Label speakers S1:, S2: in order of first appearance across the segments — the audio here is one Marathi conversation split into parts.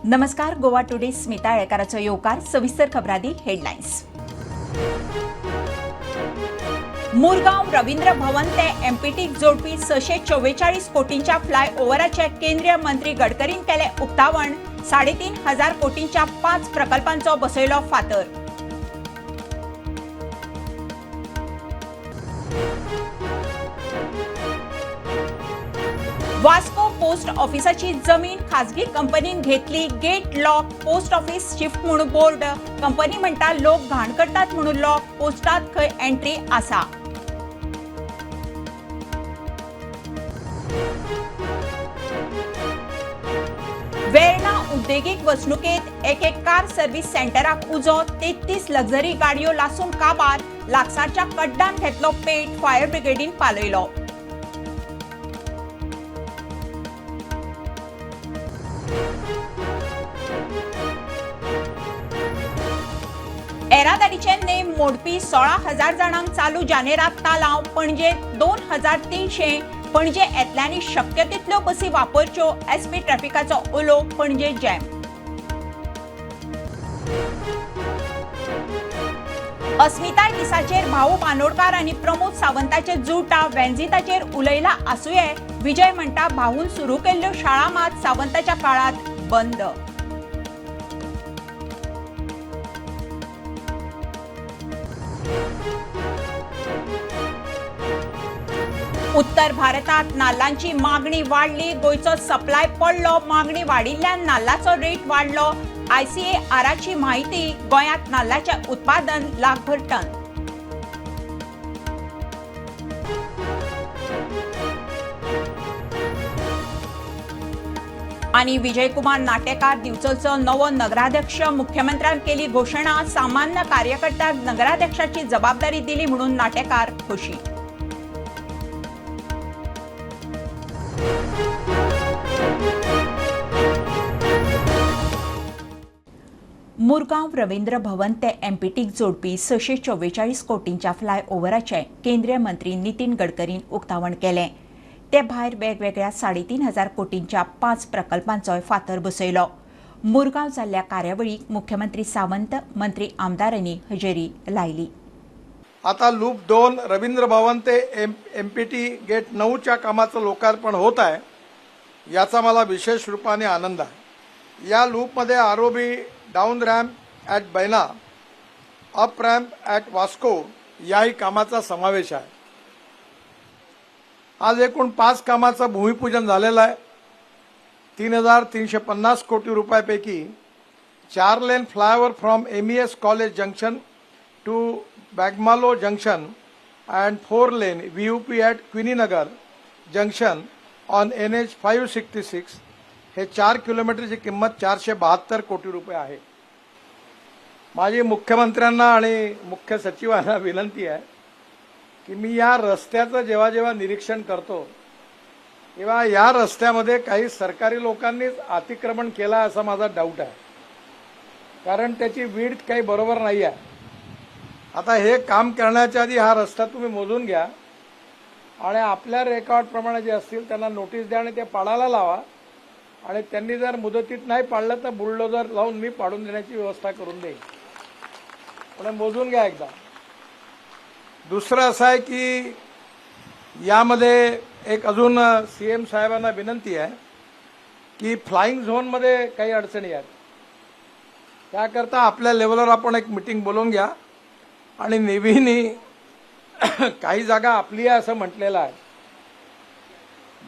S1: नमस्कार. गोवा टुडे स्मिता येळकाराचो येवकार. सविस्तर खबरादी हेडलायन्स. मुरगांव रवींद्र भवन ते एमपीटीक जोडपी 644 कोटींच्या फ्लायओव्हराचे केंद्रीय मंत्री गडकरीन केले उक्तावण. 3,500 कोटींच्या 5 प्रकल्पांचो बसयलो फातर. वास्को पोस्ट ऑफिसाची जमीन खाजगी कंपनीन घेतली. Gate lock post office shift म्हणून बोर्ड. कंपनी म्हणटा लोक घाण करतात म्हणून लॉक. पोस्टात खंय एंट्री आसा. वेर्णा उद्देगीक वसणुकेत एक कार सर्व्हिस सेंटराक उजो. 33 लक्झरी गाडयो लासून काबार. लागसारच्या कड्डान घेतलो पेट. फायर ब्रिगेडीन पालयलो. येरादारीचे नेम मोडपी 16,000 जाणांक चालू जानेरात तालाव. पणजे 2,300. पणजे येतल्यांनी शक्य तितल्यो बसी वापरच्यो. एसपी ट्रॅफिकाचो उलो. पणजे जॅम. अस्मिताय दिसाचेर भाऊ बांदोडकार आनी प्रमोद सावंताचे जुळटा. वेंजिताचेर उलयला आसूये. विजय म्हणटा भाऊन सुरू केल्ल्यो शाळा मात सावंताच्या काळात बंद. उत्तर भारतात नाल्लांची मागणी वाडली. गोंयचो सप्लाय पडलो. मागणी वाडिल्ल्यान नाल्लाचो रेट वाडलो. ICARची माहिती. गोंयांत नाल्लाचे उत्पादन लाखभर टन. आणि विजयकुमार नाटेकार दिवचलचो नवो नगराध्यक्ष. मुख्यमंत्र्यान केली घोषणा. सामान्य कार्यकर्त्याक नगराध्यक्षाची जबाबदारी दिली म्हणून नाटेकार खुशी. मुरगांव रवींद्र भवन ते एमपीटीक जोडपी 644 कोटींच्या फ्लायओव्हराचे केंद्रीय मंत्री नितीन गडकरीन उक्तावण केले. ते भायर वेगवेगळ्या 3,500 कोटींच्या 5 प्रकल्पांचोय फातर बसयलो. मुरगांव जाल्ल्या कार्यावळीक मुख्यमंत्री सावंत, मंत्री आमदारांनी हजेरी लायली.
S2: आता लूप 2 रवींद्र भवन ते एमपीटी गेट 9च्या कामाचं लोकार्पण होत आहे. याचा मला विशेष रूपाने आनंद आहे. या लूपमध्ये ROB, down ramp at Baina, up ramp at Vasco याही कामाचा समावेश आहे. आज एकूण 5 कामाचं भूमिपूजन झालेलं आहे. 3,350 कोटी रुपयापैकी 4 lane flyover from MES college junction to Bogmalo junction and 4 lane VUP at Queeninagar junction on NH 566 हे 4 किलोमीटरची किंमत 472 कोटी रुपये आहे. माझी मुख्यमंत्र्यांना आणि मुख्य सचिवांना विनंती आहे की मी या रस्त्याचं जेव्हा जेव्हा निरीक्षण करतो तेव्हा या रस्त्यामध्ये काही सरकारी लोकांनीच अतिक्रमण केलं असा माझा डाऊट आहे. कारण त्याची विड्थ काही बरोबर नाही आहे. आता हे काम करण्याच्या आधी हा रस्ता तुम्ही मोजून घ्या आणि आपल्या रेकॉर्डप्रमाणे जे असतील त्यांना नोटीस द्या आणि ते पाडायला लावा. आणि त्यांनी जर मुदतीत नाही पाडलं तर बुलडोजर लावून मी पाडून देण्याची व्यवस्था करून देईन. पण मोजून घ्या एकदा. दुसरं असं आहे की यामध्ये एक अजून CM साहेबांना विनंती आहे की फ्लाइंग झोनमध्ये काही अडचणी आहेत. त्याकरता आपल्या लेवलवर आपण एक मीटिंग बोलवून घ्या. आणि नेव्हीनी काही जागा आपली आहे असं म्हटलेलं आहे.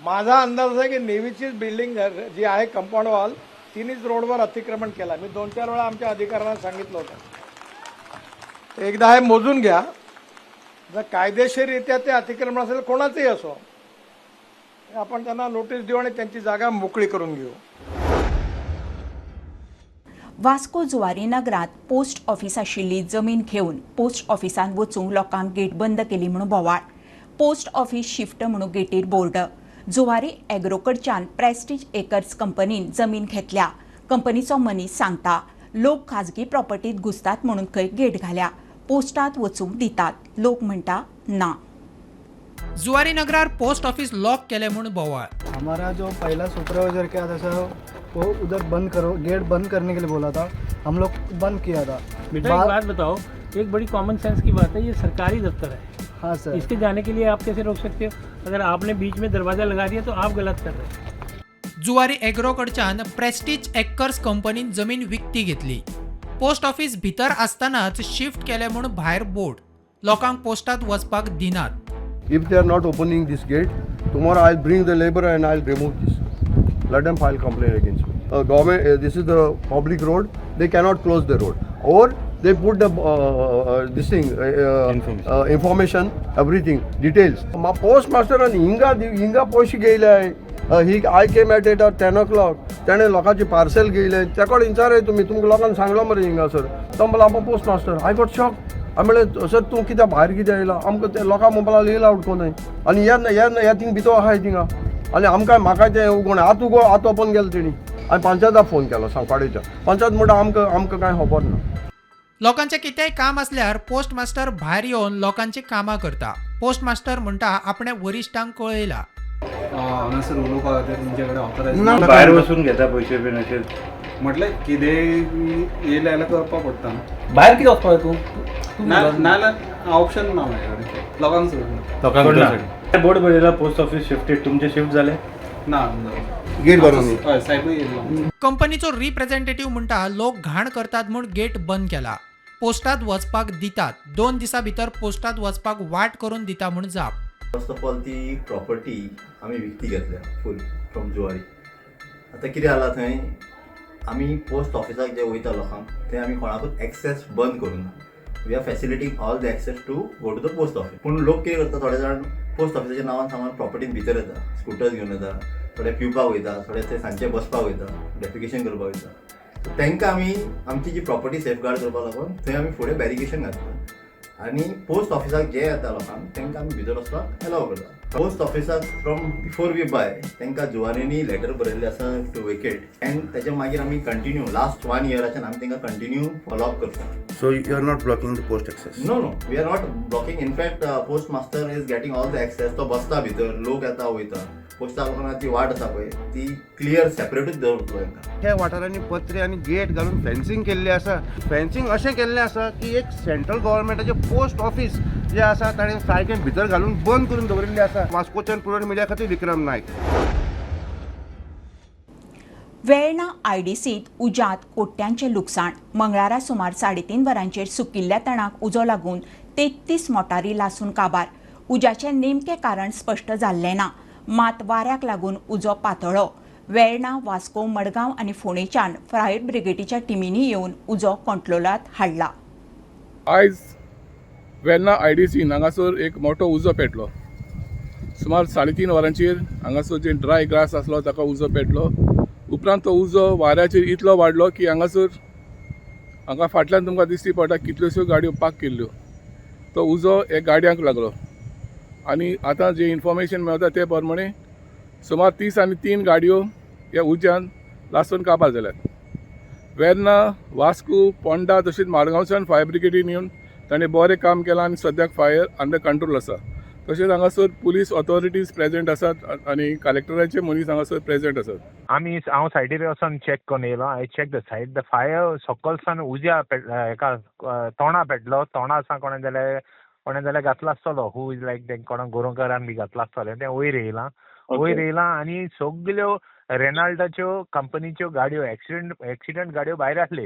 S2: माझा अंदाज आहे की नेव्हीचीच बिल्डिंग जी आहे कंपाऊंड वॉल तिनेच रोडवर अतिक्रमण केला. मी 2-4 वेळा आमच्या अधिकाऱ्यांना सांगितलं होतं. एकदा हे मोजून घ्या. जर कायदेशीररित्या ते अतिक्रमण असेल कोणाचंही असो आपण त्यांना नोटीस देऊ आणि त्यांची जागा मोकळी करून घेऊ.
S1: वास्को जुवारी नगरात पोस्ट ऑफिस आशिल्ली जमीन घेवन पोस्ट ऑफिसान वचूंक लोकांक गेट बंद केली म्हणून बोवाळ. पोस्ट ऑफिस शिफ्ट म्हणून गेटीर बोर्ड. जुवारी एग्रोकडच्यान प्रेस्टीज एकर्स कंपनीन जमीन घेतल्या. कंपनीचो मनीस सांगता लोक खाजगी प्रॉपर्टीत घुसतात म्हणून खंय गेट घाल्या. पोस्टात वचूंक दितात. लोक म्हणटा ना.
S3: Zuari Nagrar post office lock केले म्हणून बोवाळ.
S4: हमारा जो पहला सुपरवाइजर क्या था सर
S3: को उधर बंद करो, गेट बंद करने के लिए बोला था, हम लोग बंद किया था।
S4: बेटा एक बात बताओ, एक बड़ी कॉमन सेंस की बात है, ये सरकारी दफ्तर है,
S3: हाँ सर।
S4: इसके जाने के लिए आप कैसे रोक सकते हो? अगर आपने बीच में दरवाजा लगा दिया तो आप गलत कर रहे हो।
S5: जुवारी एग्रोकडच्यान प्रेस्टीज एक्कर्स कंपनीन जमीन विकती घेतली. पोस्ट ऑफिस भितर आसतनाच शिफ्ट केले म्हूण भायर बोर्ड. लोकांक पोस्टात वचपाक दिनात.
S6: If they are not opening this gate, tomorrow I'll bring the labor and I'll remove this. Let them file complaint against me. Government, this is the public road. They cannot close the road. Or they put the this thing information, everything, details. My postmaster and Inga post गेले. I came at 10 o'clock. त्याने लोकांची पार्सल घेयले. त्याकडे विचार तुम्ही तुमकां लोकांक सांगलो मरे हिंगा सर. तो म्हणला आम पोस्टमास्टर. I got shocked. म्हणलें सर तूं कित्याक भायर कित्याक येयला आमकां ते लोकां मोबायलार येयला आउट कोन्नाय आनी ह्या थिंग भितर आहाय थिंगा आनी आमकां म्हाका तें उगोण आत ओपन केलो तेणी आनी पंचायताक फोन केलो सांगपाडेच्या पंचायत म्हणटा आमकां कांय खबर ना.
S5: लोकांचें कितेंय काम असल्यार पोस्ट मास्टर भायर येवन लोकांची कामां करता. पोस्ट मास्टर म्हणटा आपणे वरिश्ठांक कळयला.
S7: हांगासर उलोवपा खातीर तुमचे कडेन ऑथरायज
S8: भायर वचून घेता पयशे बीन अशे
S7: म्हटल्यार कितें येयलें जाल्यार करपा पडटा न्हू.
S4: भायर कितें वचपाक तू?
S7: नाल्यार ऑप्शन ना म्हाजे कडेन लोकांक सोडून
S8: लोकांकडून बोर्ड बरयला पोस्ट ऑफिस शिफ्टेड. तुमचे शिफ्ट जाले
S7: ना
S6: गेट भरून
S7: हय साहेबूय येयलो.
S5: कंपनीचो रिप्रेझेंटेटिव्ह म्हणटा लोक घाण करतात म्हूण गेट बंद केला. पोस्टात वचपाक दितात. 2 दिसां भितर पोस्टात वचपाक वाट करून दिता म्हूण जाप.
S9: फर्स्ट ऑफ ऑल ती प्रॉपर्टी आमी विकती घेतल्या फूल फ्रॉम जुवारी. आतां कितें जालां थंय आमी पोस्ट ऑफिसाक जे वयता लोकांक थंय आमी कोणाकूच एक्सेस बंद करूं ना. We are facilitating all the access to go to the post office. पूण लोक कितें करता थोडे जाण पोस्ट ऑफिसाच्या नांवान सामान प्रॉपर्टीन भितर येता, स्कुटर्स घेवन येता, थोडे पिवपाक वयता, थोडे थंय सांजचे बसपाक वयता, डेफिकेशन करपाक वयता. तांकां आमी आमची जी प्रॉपर्टी सेफगार्ड करपाक लागून थंय आमी फुडें बॅरिकेशन घातला आनी पोस्ट ऑफिसाक जे येता लोकांक तांकां आमी भितर वचपाक एलाव करता. पोस्ट ऑफिसाक फ्रॉम बिफोर वी बाय तांकां जुवारींनी लेटर बरयल्लें आसा टू वेकेट एंड ताच्या मागीर आमी कंटिन्यू लास्ट 1 इयराच्यान आमी तांकां कंटिन्यू फॉलोअप करता.
S6: So you are not blocking the post access?
S9: No we are not blocking. In fact post master is getting all the access. तो बसता भितर, लोक येता वयता. पोस्टा लोकांना ती वाट आसा पळय ती क्लियर सेपरेटूच दवरतलो तांकां.
S6: ह्या वाठारांनी पत्रे आनी गेट घालून फेन्सिंग केल्लें आसा. फेन्सिंग अशें केल्लें आसा की एक सेंट्रल गव्हर्मेंटाचें पोस्ट ऑफिस जें आसा ताणें सारकें भितर घालून बंद करून दवरिल्लें आसा. वास्कोच्यान पुरण मिडिया खातीर विक्रम नायक.
S1: वेळणा आयडीसीत उज्यांत कोट्यांचें लुकसाण. मंगळारा सुमार 3:30 वरांचेर सुकिल्ल्या तणाक उजो लागून 33 मोटारी लासून काबार. उज्याचें नेमकें कारण स्पश्ट जाल्लें ना. मात वाऱ्याक लागून उजो पातळ्ळो. वेळणा, वास्को, मडगांव आनी फोंडेच्यान फायर ब्रिगेडीच्या टिमींनी येवन उजो कंट्रोलांत हाडला.
S10: आयज वेर्ना आयडीसीन हांगासर एक मोठो उजो पेटलो. सुमार 3:30 वरांचेर हांगासर जे ड्राय ग्रास आसलो ताका उजो पेटलो. उपरांत तो उजो वाऱ्याचेर इतलो वाडलो की हांगा फाटल्यान तुमकां दिश्टी पडटा कितल्योश्यो गाडयो पार्क केल्ल्यो. तो उजो एक गाडयांक लागलो आनी आतां जे इन्फॉर्मेशन मेळटा ते प्रमाणे सुमार 30 आनी 3 गाडयो ह्या उज्यान लासून काबार जाल्यात. वेर्ना, वास्को, पोंडा तशेंच मारगांवच्यान फायर ब्रिगेडीन येवन ताणें बरें काम केलां आनी सद्याक फायर अंडर कंट्रोल आसा. तशेंच हांगासर पुलीस ऑथॉरिटीज प्रेजेंट आसात आनी कलेक्टराचे मनीस हांगासर प्रेजेंट आसात.
S11: हांव सायडीर वचोन चॅक करून येयलो. I check the side. The fire सकलसान उज्या हेका तोंडा पेटलो. तोंडा सावन कोणें जाल्यार घातला आसतलो. हू इज लायक तें कोणाक गोरोवकारान बी घातला आसतलें. तें वयर येयलां आनी सगल्यो रेनाल्टाच्यो कंपनीच्यो गाडयो एक्सिडंट गाडयो भायर आसले.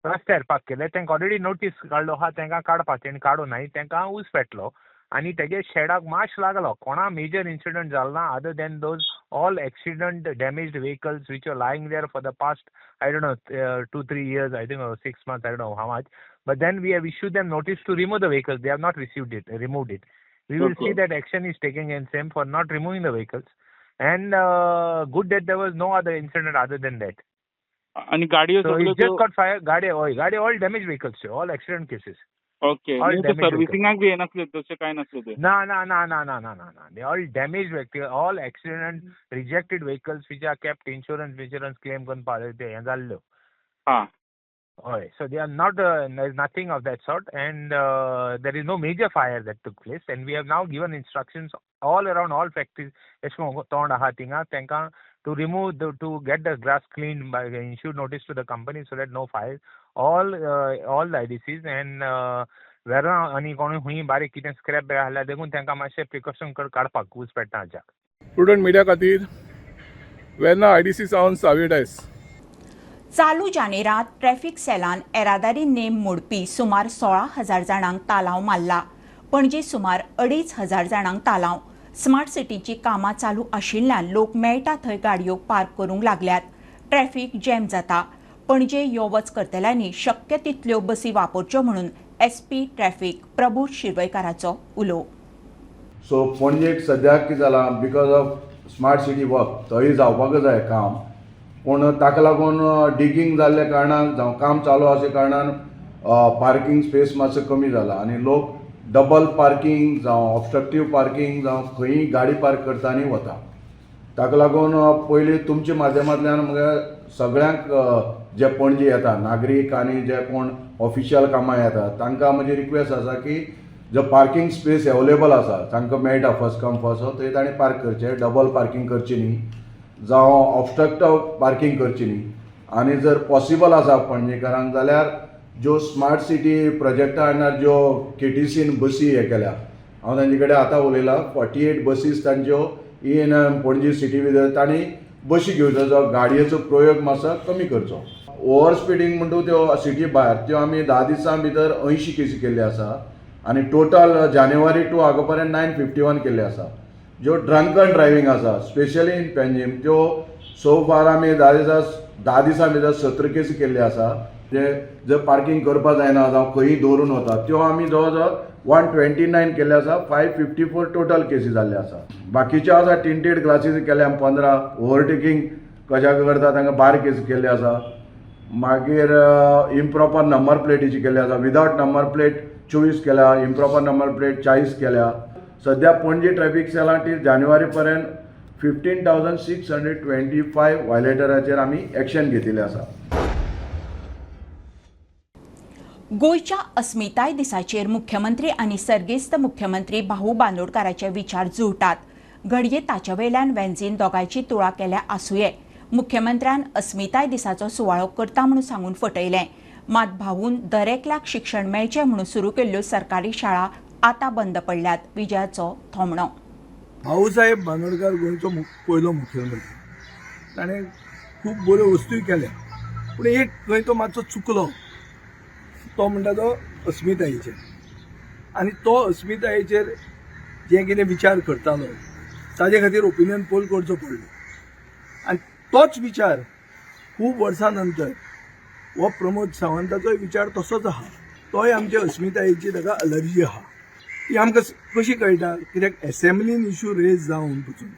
S11: रस्त्यार पार्क केले. तांकां ऑलरेडी नोटीस काडलो आहा तांकां काडपाक. तेणी काडूं नाय. तांकां उज पेटलो आनी तेगे शेडाक माश लागलो. कोणा मेजर इन्सिडंट जालो ना other than those all accident damaged vehicles which are lying there for the past I don't know 2-3 years, I think 6 months, I don't know how much. But then we have issued them notice to remove the vehicles. They have not removed it. We will see that action is taken against them for not removing the vehicles. And good that there was no other incident other than that.
S12: आणि गाडी
S11: So it just got fire. गाडी all damaged vehicles, all accident cases.
S12: Okay. सर्व्हिसिंगाक बी नसले तसे काय नसले ते?
S11: No. They all damaged vehicles, all accident rejected vehicles which are kept insurance claim करून ते हे जाल्ल्यो.
S12: हां.
S11: So they are not, there is nothing of that sort, and there is no major fire that took place, and we have now given instructions all around all factories, tond aha tinga, तांकां to remove to get the grass cleaned by issue notice to the company so that no fire all the IDCs and where any कोणी हुई बारीक कितें स्क्रॅप आसल्यार देखून तांकां मातशें प्रिकॉशन काडपाक ऊस पेटना हाच्या
S10: प्रुडंट मिडिया खातीर वेर्ना IDC सावन साविडायस.
S1: चालू जानेरांत ट्रॅफिक सेलान येरादारी नेम मोडपी सुमार 16,000 जाणांक तालाव मारला. पणजे सुमार 2,500 जाणांक तालाव. स्मार्ट सिटीची कामां चालू आशिल्ल्यान लोक मेळटा थंय गाडयो पार्क करूंक लागल्यात. ट्रॅफिक जॅम जाता. पणजे यो वच करतल्यांनी शक्य तितल्यो बसी वापरच्यो म्हणून SP ट्रॅफिक प्रभू शिरवयकाराचो उलो.
S6: सो पणजेक सद्याक कितें जालां because of smart city work थंय जावपाक जाय काम पूण ताका लागून डिगींग जाल्ल्या कारणान जावं काम चालू आसल्या कारणान पार्किंग स्पेस मातसो कमी जाला आनी लोक डबल पार्किंग जावं ऑब्स्ट्रक्टीव पार्किंग जावं खंयी गाडी पार्क करता आनी वता. ताका लागून पयलीं तुमच्या माध्यमांतल्यान म्हळ्यार सगळ्यांक जे पणजे येता नागरीक आनी जे कोण ऑफिशियल कामां येता तांकां म्हजी रिक्वेस्ट आसा की जो पार्किंग स्पेस अवेलेबल आसा तांकां मेळटा फर्स्ट कम फर्स्ट सर्व थंय ताणें पार्क करचें. डबल पार्किंग करची न्ही जावं ऑब्स्ट्रक्टिव पार्किंग करची न्ही. आनी जर पॉसिबल आसा पणजेकारांक जाल्यार ज्यो स्मार्ट सिटी प्रोजेक्टा अंडर ज्यो KTCन बसी हे केल्या हांव तांचे कडेन आतां उलयलां 48 बसीस तांच्यो इन पणजे सिटी भितर तांणी बसी घेवच्यो गाडयेचो प्रयोग मातसो कमी करचो. ओवर स्पिडींग म्हणटा त्यो सिटी भायर त्यो आमी 10 दिसां भितर 80 केसी केल्ले आसा आनी टोटल जानेवारी टू हाका पर्यंत 951 केल्ले आसा. ज्यो ड्रंकन ड्रायव्हिंग आसा स्पेशली इन पेंजीम त्यो सो फार आमी 10 दिसां भितर 17 केसी केल्ले आसा. जे जर पार्किंग करपा जायना जावं खंयी दवरून वता त्यो आमी जवळ जवळ 129 केल्ले आसा. 554 टोटल केसी जाल्ले आसा. बाकीच्यो आसा टिंटेड ग्लासीस केल्या 15 ओव्हरटेकिंग कशाक करता तांकां 12 केसी केल्ले आसा. मागीर इम्प्रॉपर नंबर प्लेटीची केल्ले आसा. विदावट नंबर प्लेट 24 केल्या. इम्प्रॉपर नंबर प्लेट 40 केल्या. सध्या पणजे ट्रॅफिक सेलांटी जानेवारी पर्यंत 15,625 वायलेटराचेर आमी एक्शन घेतिल्लें आसा.
S1: गोयच्या अस्मिताय दिसाचेर मुख्यमंत्री आनी सर्गेस्त मुख्यमंत्री भाऊ बांदोडकाराचे विचार जुळटात. घडये ताचे वयल्यान वेंचीन दोगांयची तुळा केल्या आसुये मुख्यमंत्र्यान अस्मिताय दिसाचो सुवाळो करता म्हणून सांगून फटयलें. मात भाऊन दरेकल्याक शिक्षण मेळचें म्हणून सुरू केल्ल्यो सरकारी शाळा आतां बंद पडल्यात. विजयाचो थोमणो.
S10: भाऊसाहेब बांदोडकार गोंयचो पयलो मुख्यमंत्री. ताणें खूब बऱ्यो वस्तूय केल्या पूण एक खंय तो मातसो चुकलो तो म्हणटा तो अस्मितायेचेर. आनी तो अस्मितायेचेर जे कितें विचार करतालो ताजे खातीर ओपिनियन पोल करचो पडलो. आनी तोच विचार खूब वर्सां नंतर हो प्रमोद सावंताचोय विचार तसोच आहा. तोय आमच्या अस्मितायेची ताका अलर्जी आहा. ती आमकां कशी कळटा कित्याक एसेंब्लीन इश्यू रेज जावन पसून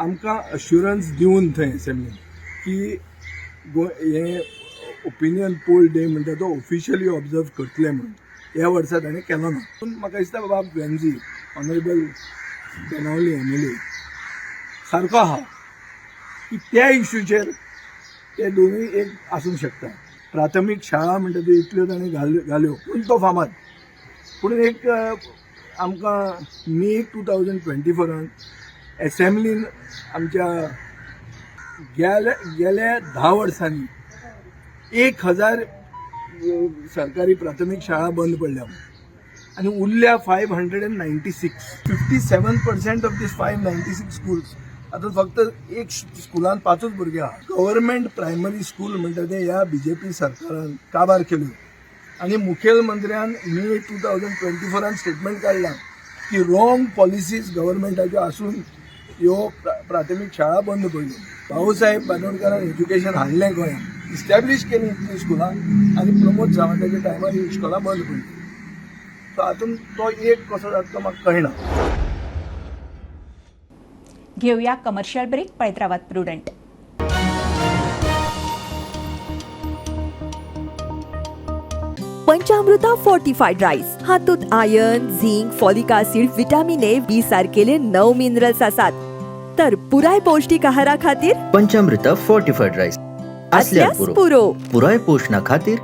S10: आमकां अश्युरन्स दिवन थंय एसेंब्लीन की हे ओपिनियन पोल डे म्हणटा तो ऑफिशियली ऑब्जर्व करतले म्हणून ह्या वर्सा ताणें केलो ना. पूण म्हाका दिसता बाबा वेंझी ऑनरेबल बेनावली MLA सारको आहा की त्या इश्यूचेर ते दोनूय एक आसूंक शकता. प्राथमीक शाळा म्हणटा त्यो इतल्यो ताणें घाल्यो पूण तो फामाद. पूण एक आमकां मे 2024 एसेंब्लीन आमच्या गेल्या 10 वर्सांनी 1000 सरकारी प्राथमीक शाळा बंद पडल्या आनी उरल्या 596. 57% ऑफ दीस 596 स्कूल्स आतां फक्त एक स्कुलान 5 भुरगे आहा. गव्हर्मेंट प्रायमरी स्कूल म्हणटा ते ह्या BJP सरकारान काबार केल्यो आनी मुखेलमंत्र्यान मे 2024 स्टेटमेंट काडला की रॉंग पॉलिसीज गव्हर्मेंटाच्यो आसून ह्यो प्राथमीक शाळा बंद पडल्यो. भाऊसाहेब बांदोडकारान एज्युकेशन हाडलें गोंयांत इस्टॅब्लीश केली इतली स्कुलां आनी प्रमोद सावंताच्या टायमार ही इश्कोलां बंद पडली. सो हातूंत तो एक कसो जाता तो म्हाका कळना.
S1: घेवया कमर्शियल ब्रेक. पळयत रावात प्रुडंट.
S13: पंचामृता फोर्टिफाईड राईस हातूंत iron, zinc, folic acid, vitamin A, B सारकेले 9 मिनरल्स आसात. तर पुराय पौष्टिक आहारा खातीर
S14: पंचामृता फोर्टिफाईड राईस असल्यास पुरो पुराय पोषणा खातीर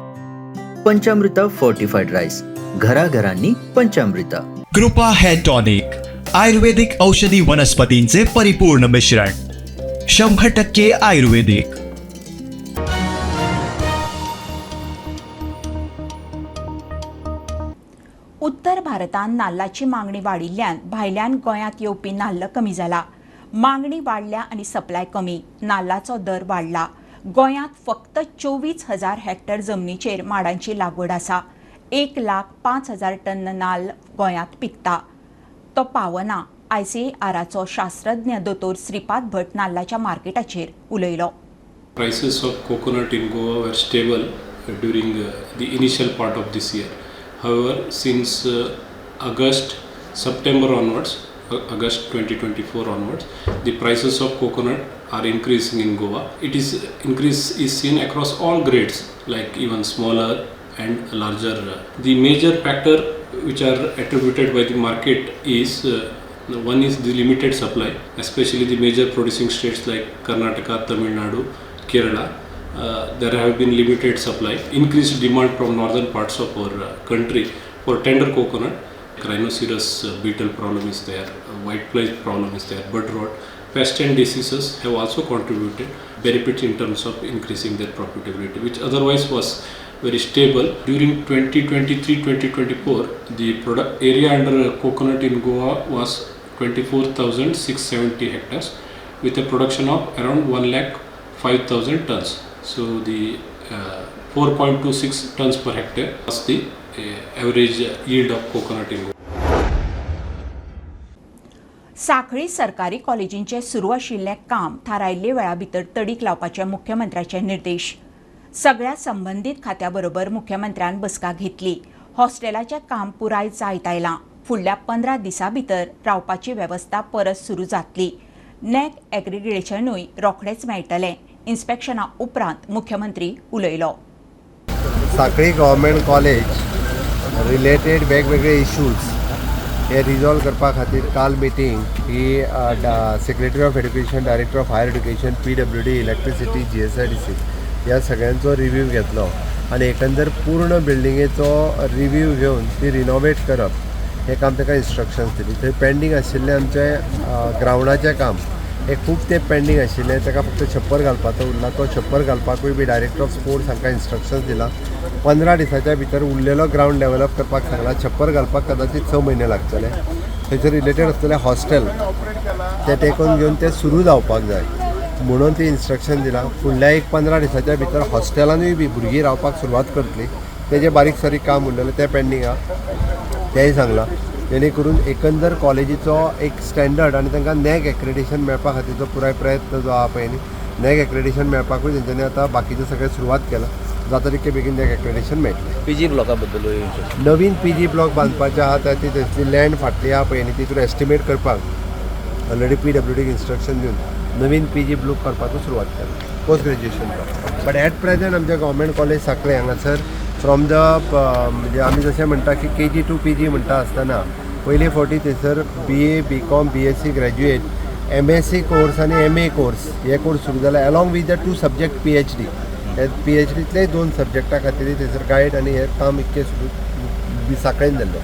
S14: पंचामृता फोर्टिफाईड राईस. घराघरांनी पंचामृता.
S15: कृपा हेअर टॉनिक आयुर्वेदिक औषधी वनस्पतींचे परिपूर्ण मिश्रण. 100% आयुर्वेदिक.
S1: उत्तर भारतांत नाल्लाची मागणी वाडिल्ल्यान भायल्यान गोंयांत येवपी नाल्ल कमी जाला. मागणी वाडल्या आनी सप्लाय कमी, नाल्लाचो दर वाडला. गोंयांत फक्त 24,000 हेक्टर जमनीचेर माडांची लागवड आसा. 1,05,000 टन नाल्ल गोंयांत पिकता. तो पावना. ICARचो शास्त्रज्ञ दोतोर श्रीपाद भट नाल्लाच्या मार्केटाचेर उलयलो.
S16: Prices of coconut in Goa were stable during the initial part of this year. However, since September onwards, August 2024 onwards, the prices of coconut are increasing in Goa. Increase is seen across all grades, like even smaller and larger. The major factor which are attributed by the market is one is the limited supply, especially the major producing states like Karnataka, Tamil Nadu, Kerala. There have been limited supply, increased demand from northern parts of our country for tender coconut. Rhinoceros beetle problem is there, whitefly problem is there, bud rot, pest and diseases have also contributed benefits in terms of increasing their profitability, which otherwise was very stable. During 2023-2024, the product area under coconut in Goa was 24,670 hectares with a production of around 1,05,000 tons. So the 4.26 tons per hectare was the average yield of coconut in Goa.
S1: साखळी सरकारी कॉलेजींचे सुरू आशिल्लें काम थारायिल्ले वेळा भितर तडीक लावपाचे मुख्यमंत्र्याचे निर्देश. सगळ्या संबंधीत खात्याबरोबर मुख्यमंत्र्यान बसका घेतली. हॉस्टेलाचें काम पुराय जायत आयलां. फुडल्या 15 दिसां भितर रावपाची वेवस्था परत सुरू जातली. नॅक एग्रिगेशनूय रोखडेच मेळटलें. इन्स्पेक्शना उपरांत मुख्यमंत्री उलयलो.
S6: साखळी गव्हर्मेंट कॉलेज रिलेटेड वेगवेगळे इश्यूज हे रिजॉल्व करपा खातीर काल मिटींग ही secretary of education, director of higher education, PWD, electricity, GSIDC ह्या सगळ्यांचो रिव्ह्यू घेतलो आनी एकंदर पूर्ण बिल्डिंगेचो रिव्ह्यू घेवन ती रिनोवेट करप हे काम ताका इन्स्ट्रक्शन्स दिली. थंय पेंडींग आशिल्लें आमचें ग्रावंडाचें काम हे खूब तें पेंडींग आशिल्लें, ताका फक्त छप्पर घालपाचो उरला. तो छप्पर घालपाकूय बी डायरेक्टर ऑफ स्पोर्ट्स हांकां इन्स्ट्रक्शन्स दिला. 15 दिसाच्या भितर उरलेलो ग्रावंड डेवलप करपाक सांगला. छप्पर घालपाक कदाचित 6 म्हयने लागतले. थंयचे रिलेटेड आसतले हॉस्टेल ते टेकोन घेवन ते सुरू जावपाक जाय म्हणून ती इन्स्ट्रक्शन दिला. फुडल्या 15 दिसाच्या भितर हॉस्टेलानूय बी भुरगीं रावपाक सुरवात करतली. तेजें बारीक सारीक काम उरलेलें तें पेंडींग आहा तेंय सांगलां. जेणे करून एकंदर कॉलेजीचो एक स्टँडर्ड आनी तांकां नॅक एक्रेडिशन मेळपा खातीरचो पुराय प्रयत्न जो आहा पळय न्ही, नॅक एक्रेडिशन मेळपाकूय तेंच्यांनी आतां बाकीचें सगळें सुरवात केलां. जाता तितके बेगीन नॅक एक्रेडिशन मेळटलें.
S8: PG ब्लॉका बद्दल
S6: नवीन PG ब्लॉक बांदपाचें आहा थंयची लँड फाटली आहा पळय न्ही तितून एस्टिमेट करपाक ऑलरेडी PWDक इन्स्ट्रक्शन दिवन नवीन PG ब्लॉक करपाचो सुरवात केला, post graduation block. But at present आमच्या गव्हर्मेंट कॉलेज सांखळे हांगासर फ्रॉम द म्हणजे आमी जशें म्हणटा की KG to PG म्हणटा आसतना पयले फावटी थंयसर BA, BCom, BSc graduate, MSc course आनी MA कोर्स हे कोर्स सुरू जाला along with the 2 subject PhD. हे PhDतले 2 सब्जेक्टा खातीर थंयसर गायड आनी हें काम इतकें सुरू सांखळेन जाल्लें.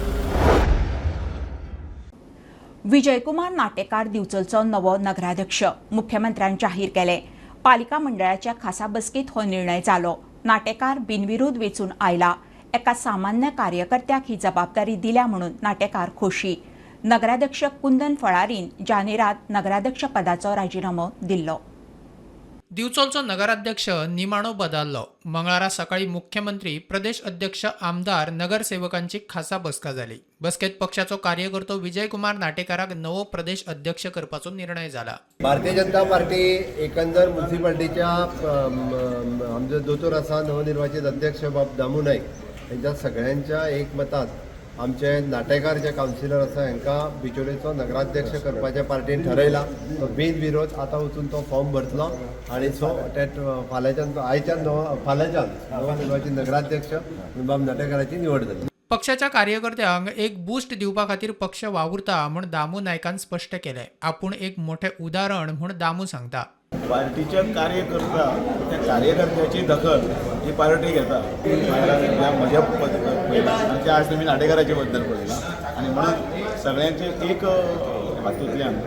S1: विजयकुमार नाटेकार दिवचलचो नवो नगराध्यक्ष मुख्यमंत्र्यान जाहीर केले. पालिका मंडळाच्या खासा बसकेंत हो निर्णय जालो. नाटेकार बिनविरोध वेचून आयला. एका सामान्य कार्यकर्त्याक ही जबाबदारी दिल्या म्हणून नाटेकार खोशी. नगराध्यक्ष कुंदन फळारीन जानेरात नगराध्यक्ष पदाचो राजीनामो दिल्लो.
S5: दिवचलचो नगराध्यक्ष निमाणो बदललो. मंगळारा सकाळी मुख्यमंत्री, प्रदेश अध्यक्ष, आमदार, नगरसेवकांची खासा बसका जाली. बसकेत पक्षाचो कार्यकर्तो विजयकुमार नाटेकाराक नवो प्रदेश अध्यक्ष करपाचो निर्णय जाला.
S6: भारतीय जनता पार्टी एकंदर म्युन्सिपाल्टीच्या आमचे दोतोर आसा नवनिर्वाचित अध्यक्ष बाब दामू नाईक यांच्या सगळ्यांच्या एकमतान आमचे नाटेकार जे कावन्सिलर आसा हांकां बिचोलेचो नगराध्यक्ष करपाच्या पार्टीन ठरयला. तो बिनविरोध आतां वचून तो फॉर्म भरतलो आनी सो फाल्यांच्यान फाल्यांच्यान नवनिर्वाचित नगराध्यक्ष बाब नाटेकाराची निवड जाली.
S5: पक्षाच्या कार्यकर्त्यांक एक बूस्ट दिवपा खातीर पक्ष वावुरता म्हूण दामू नायकान स्पश्ट केलें. आपूण एक मोठें उदाहरण म्हूण दामू सांगता.
S17: पार्टीचे कार्यकर्ता त्या कार्यकर्त्याची दखल ही पार्टी घेता. म्हज्या म्हणजे आज तुमी नाटेकाराचे बद्दल पळयला आनी म्हणून सगळ्यांचे एक हातूंतल्यान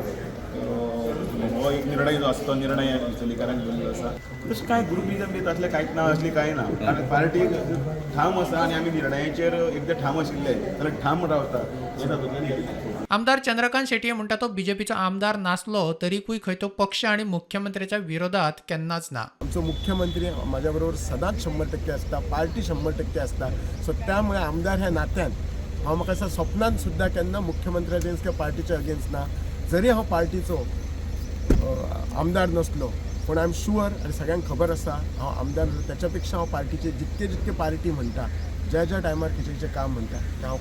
S17: हो एक निर्णय जो आसा तो निर्णय विचलीकरान घेल्लो आसा. तशें कांय ग्रुपीजम बी तसलें कांयच ना, असली कांय ना. कारण पार्टी ठाम आसा आनी आमी निर्णयाचेर एकदां ठाम आशिल्ले जाल्यार ठाम रावता हें तातूंतल्यान.
S5: आमदार चंद्रकांत शेटये म्हणटा तो बीजेपीचो आमदार नासलो तरीकूय खंय तो पक्ष आणि मुख्यमंत्र्याच्या विरोधात केन्नाच ना.
S18: आमचो मुख्यमंत्री माझ्या बरोबर सदांच 100% आसता, पार्टी 100% आसता. सो त्यामुळे आमदार ह्या नात्यान हांव म्हाका दिसता स्वप्नांत सुद्दां केन्ना मुख्यमंत्री अगेन्स्ट किंवा पार्टीच्या अगेन्स्ट ना. जरी हांव पार्टीचो आमदार नसलो पूण आय एम शुअर आनी सगळ्यांक खबर आसा हांव आमदार त्याच्या पेक्षा हांव पार्टीचे जितके पार्टी म्हणटा ज्या टायमार खंयचे काम म्हणटा ते हांव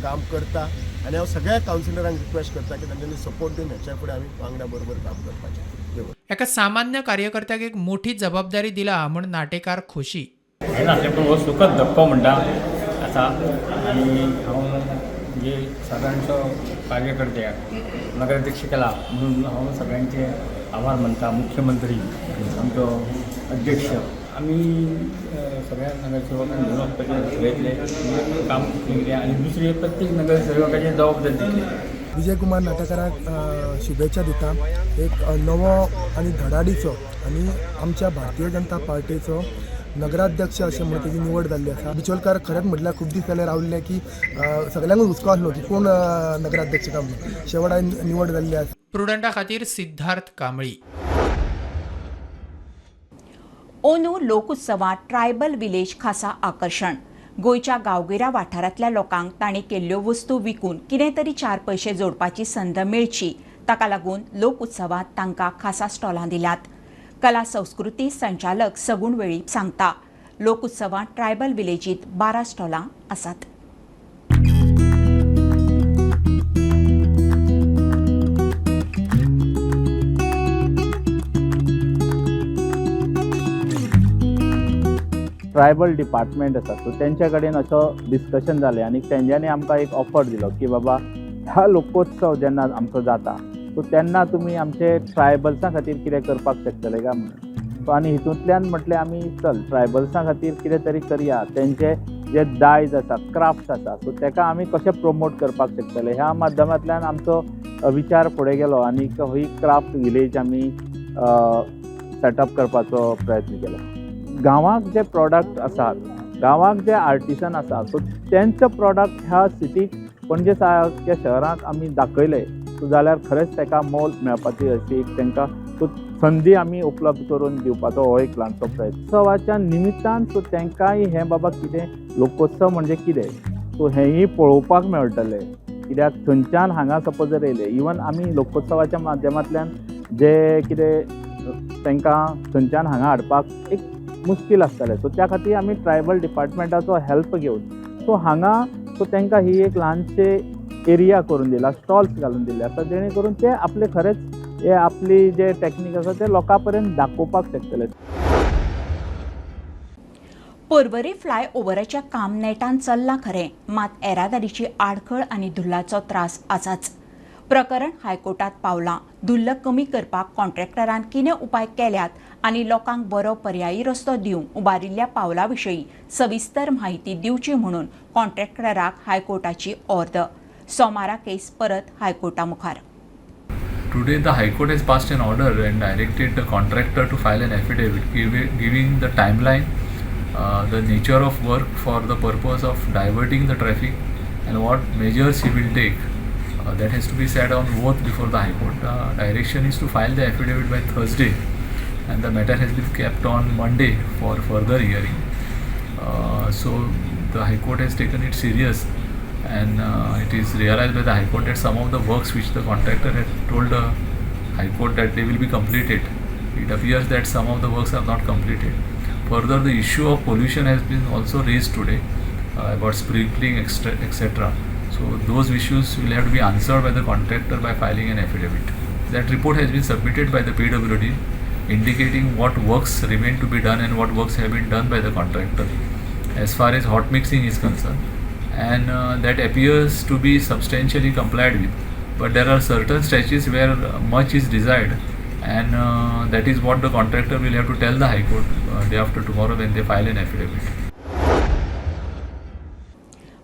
S18: काम करता. आनी हांव सगळ्या कावन्सिलरांक रिक्वेस्ट करता की तांच्यांनी सपोर्ट दिवन हेच्या फुडें आमी वांगडा बरोबर काम करपाचें.
S5: एका सामान्य कार्यकर्त्याक एक मोठी जबाबदारी दिला म्हण नाटेकार खोशी.
S8: हो सुखद धक्को म्हणटा आसा आनी हांव जे सादारणसो कार्यकर्त्याक नगराध्यक्ष केला म्हणून हांव सगळ्यांचे आभार मानता. मुख्यमंत्री आमचो अध्यक्ष आमी सगळ्या नगरसेवकांक घेवन वचपाचें सगळ्यातलें काम केलें आनी दुसरी प्रत्येक नगरसेवकाची जबाबदारी दिली.
S18: विजय कुमार नाटेकाराक शुभेच्छा दिता. एक नवो आनी धडाडीचो आनी आमच्या भारतीय जनता पार्टीचो नगराध्यक्ष अशें म्हणून तेजी निवड जाल्ली आसा. बिचोलकार खरेंच म्हटल्यार खूब दीस जाले रावल्ले की सगळ्यांकूच हुस्को आसलो की कोण नगराध्यक्ष काम शेवटा निवड जाल्ली आसा.
S5: प्रुडंटा खातीर सिद्धार्थ कांबळी.
S1: ओनू लोकोत्सवात ट्रायबल विलेज खासा आकर्षण. गोंयच्या गांवगिऱ्या वाठारांतल्या लोकांक तांणी केल्ल्यो वस्तू विकून कितें तरी 4 पयशे जोडपाची संद मेळची ताका लागून लोकोत्सवात तांकां खासा स्टॉलां दिल्यात. कला संस्कृती संचालक सगूण वेळी सांगता लोकोत्सवात ट्रायबल विलेजीत 12 स्टॉलां आसात.
S19: ट्रायबल डिपार्टमेंट आसा सो तेंच्या कडेन असो डिस्कशन जालें आनी तेंच्यांनी आमकां एक ऑफर दिलो की बाबा ह्या लोकोत्सव जेन्ना आमचो जाता सो तेन्ना तुमी आमचे ट्रायबल्सां खातीर कितें करपाक शकतले काय म्हणून. सो आनी हितूंतल्यान म्हटलें आमी चल ट्रायबल्सां खातीर कितें तरी करया. तेंचे जे दायज आसा क्राफ्ट्स आसा सो तेका आमी कशें प्रमोट करपाक शकतले ह्या माध्यमांतल्यान आमचो विचार फुडें गेलो आनी ही क्राफ्ट विलेज आमी सेटअप करपाचो प्रयत्न केलो. गांवांत जे प्रॉडक्ट आसात गांवांत जे आर्टिसन आसा सो तेंचो प्रॉडक्ट ह्या सिटीक पणजे सारक्या शहरांत आमी दाखयले सो जाल्यार खरेंच तेका मोल मेळपाची अशी एक तांकां सो संदी आमी उपलब्ध करून दिवपाचो हो एक ल्हानसो प्रयत्न. उत्सवाच्या निमित्तान सो तेंकांय हें बाबा कितें लोकोत्सव म्हणजे कितें सो हेंय पळोवपाक मेळटलें. कित्याक थंयच्यान हांगा सपोज जर येयले इवन आमी लोकोत्सवाच्या माध्यमांतल्यान जे कितें तांकां थंयच्यान हांगा हाडपाक एक मुश्कील आसतलें सो त्या खातीर आमी ट्रायबल डिपार्टमेंटाचो हेल्प घेवन सो हांगा सो तांकां ही एक ल्हानशे एरिया करून दिला स्टॉल्स घालून दिल्ले आसा जेणे करून ते आपले खरेंच हे आपली जे टॅक्नीक आसा ते लोकां पर्यंत दाखोवपाक शकतले.
S1: पर्वरी फ्लायओव्हराचें काम नेटान चल्लां खरें मात येरादारीची आडखळ आनी धुल्लाचो त्रास आसाच. प्रकरण हायकोर्टात पावलां. धुल्ल कमी करपाक कॉन्ट्रॅक्टरान कितें उपाय केल्यात आनी लोकांक बरो पर्यायी रस्तो दिवंक उबारिल्ल्या पावला विशयी सविस्तर म्हायती दिवची म्हणून कॉन्ट्रॅक्टराक हायकोर्टाची ऑर्डर. सोमारा केस परत हायकोर्टा मुखार.
S20: Today the High Court has passed an order and directed the contractor to file an affidavit giving the timeline, the nature of work for the purpose of diverting the traffic and what measures he will take. That has to be said on oath before the High Court. Direction is to file the affidavit by Thursday and the matter has been kept on Monday for further hearing. So the High Court has taken it serious and it is realized by the High Court that some of the works which the contractor had told the High Court that they will be completed, it appears that some of the works are not completed. Further, the issue of pollution has been also raised today about sprinkling etc. So those issues will have to be answered by the contractor by filing an affidavit. That report has been submitted by the PWD indicating what works remain to be done and what works have been done by the contractor as far as hot mixing is concerned. And that appears to be substantially complied with, but there are certain stretches where much is desired and that is what the contractor will have to tell the High Court day after tomorrow when they file an affidavit.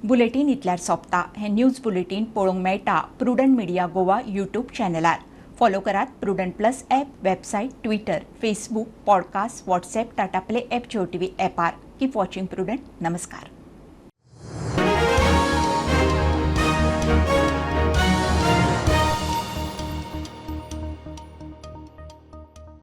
S1: Bulletin इतल्यार सोंपता. हे न्यूज बुलेटीन पळोवंक मेळटा प्रुडंट मिडिया गोवा यूट्यूब चॅनलार. फॉलो करात Prudent plus app website Twitter Facebook podcast WhatsApp Tata Play app Jio TV ॲपार कीप वॉचिंग प्रुडंट. नमस्कार.